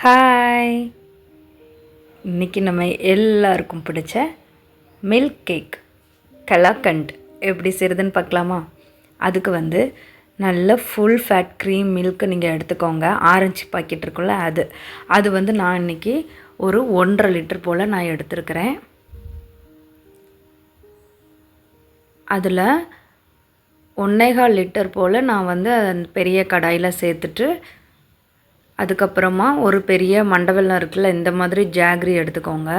Hi, இன்றைக்கி நம்ம எல்லாருக்கும் பிடிச்ச மில்க் கேக் கலாக்கண்ட் எப்படி செய்கிறதுன்னு பார்க்கலாமா? அதுக்கு நல்ல ஃபுல் ஃபேட் க்ரீம் மில்க்கு நீங்கள் எடுத்துக்கோங்க. ஆரஞ்சு பாக்கெட் இருக்குல்ல, அது நான் இன்றைக்கி ஒரு 1.5 லிட்டர் போல் நான் எடுத்துருக்கிறேன். அதில் 1.25 லிட்டர் போல் நான் பெரிய கடாயில் சேர்த்துட்டு, அதுக்கப்புறமா ஒரு பெரிய மண்டை வெல்லம் இருக்குல்ல, இந்த மாதிரி ஜாகரி எடுத்துக்கோங்க.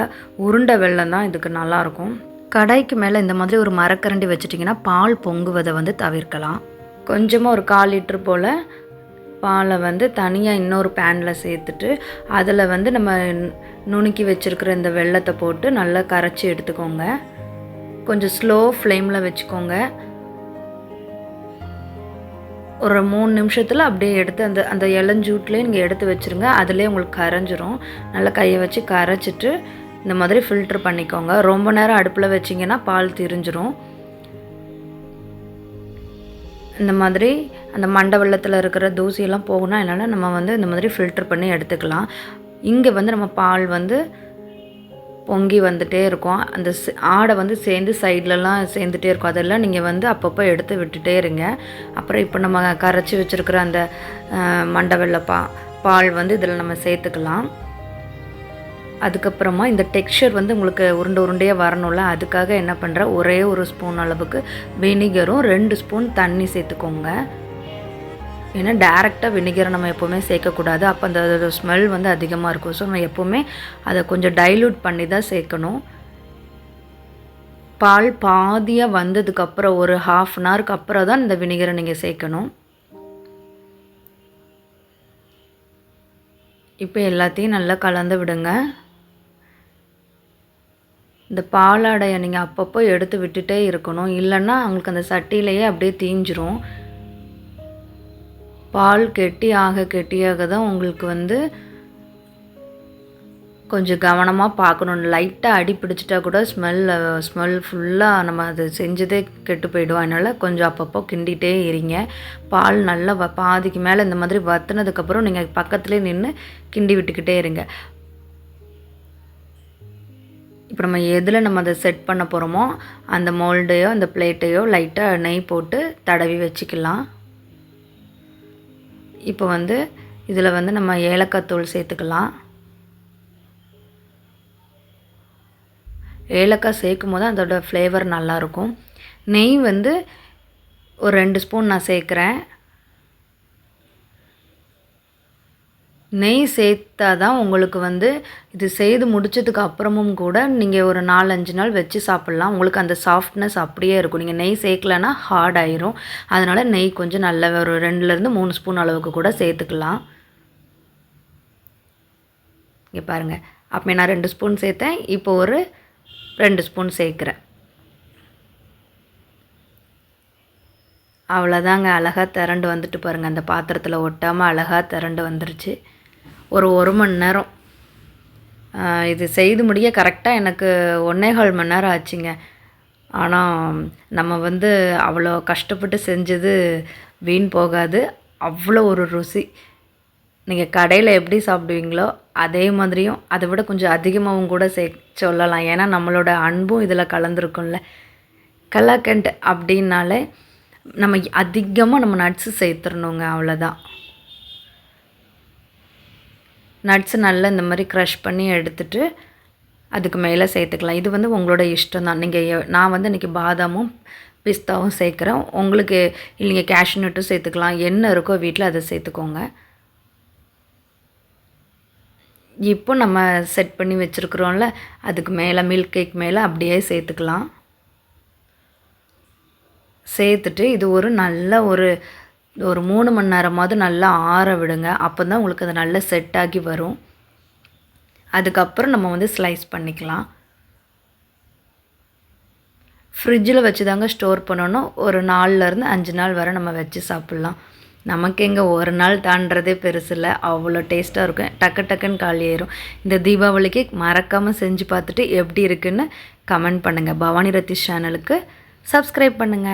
உருண்டை வெல்லம் தான் இதுக்கு நல்லாயிருக்கும். கடாய்க்கு மேலே இந்த மாதிரி ஒரு மரக்கரண்டி வச்சிட்டிங்கன்னா பால் பொங்குவதை தவிர்க்கலாம். கொஞ்சமாக ஒரு 1/4 லிட்டர் போல் பாலை தனியாக இன்னொரு பேனில் சேர்த்துட்டு, அதில் நம்ம நுணுக்கி வச்சுருக்கிற இந்த வெல்லத்தை போட்டு நல்லா கரைச்சி எடுத்துக்கோங்க. கொஞ்சம் ஸ்லோ ஃப்ளேமில் வச்சுக்கோங்க. ஒரு 3 நிமிஷத்தில் அப்படியே எடுத்து அந்த இளஞ்சூட்லேயே நீங்கள் எடுத்து வச்சுருங்க. அதிலே உங்களுக்கு கரைஞ்சிரும். நல்லா கையை வச்சு கரைச்சிட்டு இந்த மாதிரி ஃபில்ட்ரு பண்ணிக்கோங்க. ரொம்ப நேரம் அடுப்பில் வச்சிங்கன்னா பால் திரிஞ்சிரும். இந்த மாதிரி அந்த மண்டை வெல்லத்தில் இருக்கிற தூசியெல்லாம் போகணும். அதனால் நம்ம இந்த மாதிரி ஃபில்ட்ரு பண்ணி எடுத்துக்கலாம். இங்கே நம்ம பால் பொங்கி வந்துகிட்டே இருக்கும். அந்த ஆடை சேர்ந்து சைட்லலாம் சேர்ந்துட்டே இருக்கும். அதெல்லாம் நீங்கள் அப்பப்போ எடுத்து விட்டுட்டே இருங்க. அப்புறம் இப்போ நம்ம கரைச்சி வச்சுருக்கிற அந்த மண்டை வெல்ல பால் இதில் நம்ம சேர்த்துக்கலாம். அதுக்கப்புறமா இந்த டெக்ஸ்சர் உங்களுக்கு உருண்டையாக வரணும்ல, அதுக்காக என்ன பண்ணுறேன், ஒரே ஒரு ஸ்பூன் அளவுக்கு வினிகரும் 2 ஸ்பூன் தண்ணி சேர்த்துக்கோங்க. ஏன்னா டேரெக்டாக வினிகரை நம்ம எப்போவுமே சேர்க்கக்கூடாது. அப்போ அந்த ஸ்மெல் அதிகமாக இருக்கும். ஸோ நம்ம எப்போவுமே அதை கொஞ்சம் டைல்யூட் பண்ணி தான் சேர்க்கணும். பால் பாதியாக வந்ததுக்கப்புறம் ஒரு 1/2 அன் ஹவருக்கு அப்புறம் தான் இந்த வினிகரை நீங்கள் சேர்க்கணும். இப்போ எல்லாத்தையும் நல்லா கலந்து விடுங்க. இந்த பாலாடையை நீங்கள் அப்பப்போ எடுத்து விட்டுட்டே இருக்கணும். இல்லைன்னா அவங்களுக்கு அந்த சட்டியிலையே அப்படியே தீஞ்சிரும். பால் கெட்டியாக தான் உங்களுக்கு கொஞ்சம் கவனமாக பார்க்கணும். லைட்டாக அடி பிடிச்சிட்டா கூட ஸ்மெல் ஃபுல்லாக நம்ம அது செஞ்சதே கெட்டு போயிடும். அதனால் கொஞ்சம் அப்பப்போ கிண்டிகிட்டே இருங்க. பால் நல்லா பாதிக்கு மேலே இந்த மாதிரி வற்றினதுக்கப்புறம் நீங்கள் பக்கத்துலேயே நின்று கிண்டி விட்டுக்கிட்டே இருங்க. இப்போ நம்ம எதில் நம்ம அதை செட் பண்ண போகிறோமோ அந்த மோல்டையோ அந்த பிளேட்டையோ லைட்டாக நெய் போட்டு தடவி வச்சுக்கலாம். இப்போ இதில் நம்ம ஏலக்காய் தூள் சேர்த்துக்கலாம். ஏலக்காய் சேர்க்கும் போது அதோட ஃப்ளேவர் நல்லாயிருக்கும். நெய் ஒரு 2 ஸ்பூன் நான் சேர்க்குறேன். நெய் சேர்த்தா தான் உங்களுக்கு இது செய்து முடித்ததுக்கு அப்புறமும் கூட நீங்கள் ஒரு 4-5 நாள் வச்சு சாப்பிட்லாம். உங்களுக்கு அந்த சாஃப்ட்னஸ் அப்படியே இருக்கும். நீங்கள் நெய் சேர்க்கலைன்னா ஹார்ட் ஆயிரும். அதனால் நெய் கொஞ்சம் நல்ல ஒரு 2லேருந்து 3 ஸ்பூன் அளவுக்கு கூட சேர்த்துக்கலாம். இங்கே பாருங்கள், அப்போ நான் 2 ஸ்பூன் சேர்த்தேன். இப்போ ஒரு 2 ஸ்பூன் சேர்க்குறேன். அவ்வளோதாங்க, அழகாக திரண்டு வந்துட்டு பாருங்கள். அந்த பாத்திரத்தில் ஒட்டாமல் அழகாக திரண்டு வந்துருச்சு. ஒரு 1 மணி நேரம் இது செய்து முடிய கரெக்டாக எனக்கு 1.25 மணி நேரம் ஆச்சுங்க. ஆனால் நம்ம அவ்வளோ கஷ்டப்பட்டு செஞ்சது வீண் போகாது. அவ்வளோ ஒரு ருசி. நீங்கள் கடையில் எப்படி சாப்பிடுவீங்களோ அதே மாதிரியும் அதை விட கொஞ்சம் அதிகமாகவும் கூட சொல்லலாம். ஏன்னா நம்மளோட அன்பும் இதில் கலந்துருக்கும்ல. கலாக்கண்ட் அப்படின்னாலே நம்ம அதிகமாக நம்ம நட்ஸு சேர்த்துடணுங்க, அவ்வளோதான். நட்ஸு நல்லா இந்த மாதிரி க்ரஷ் பண்ணி எடுத்துகிட்டு அதுக்கு மேலே சேர்த்துக்கலாம். இது உங்களோட இஷ்டம் தான். நான் இன்றைக்கி பாதாமும் பிஸ்தாவும் சேர்க்குறேன். உங்களுக்கு இல்லைங்க கேஷ்யூ நட்டும் சேர்த்துக்கலாம். என்ன இருக்கோ வீட்டில் அதை சேர்த்துக்கோங்க. இப்போ நம்ம செட் பண்ணி வச்சுருக்குறோம்ல, அதுக்கு மேலே மில்க் கேக் மேலே அப்படியே சேர்த்துக்கலாம். சேர்த்துட்டு இது ஒரு நல்ல ஒரு 3 மணி நேரமாவது நல்லா ஆற விடுங்க. அப்போ தான் உங்களுக்கு அது நல்லா செட் ஆகி வரும். அதுக்கப்புறம் நம்ம ஸ்லைஸ் பண்ணிக்கலாம். ஃப்ரிட்ஜில் வச்சு தாங்க ஸ்டோர் பண்ணணும். ஒரு 4லேருந்து 5 நாள் வரை நம்ம வச்சு சாப்பிட்லாம். நமக்கு எங்கே ஒரு நாள் தாண்டதே பெருசில்லை, அவ்வளோ டேஸ்ட்டாக இருக்கும். டக்குன்னு காலியாயிரும். இந்த தீபாவளிக்கு மறக்காமல் செஞ்சு பார்த்துட்டு எப்படி இருக்குன்னு கமெண்ட் பண்ணுங்கள். பவானி ரத்தீஷ் சேனலுக்கு சப்ஸ்கிரைப் பண்ணுங்கள்.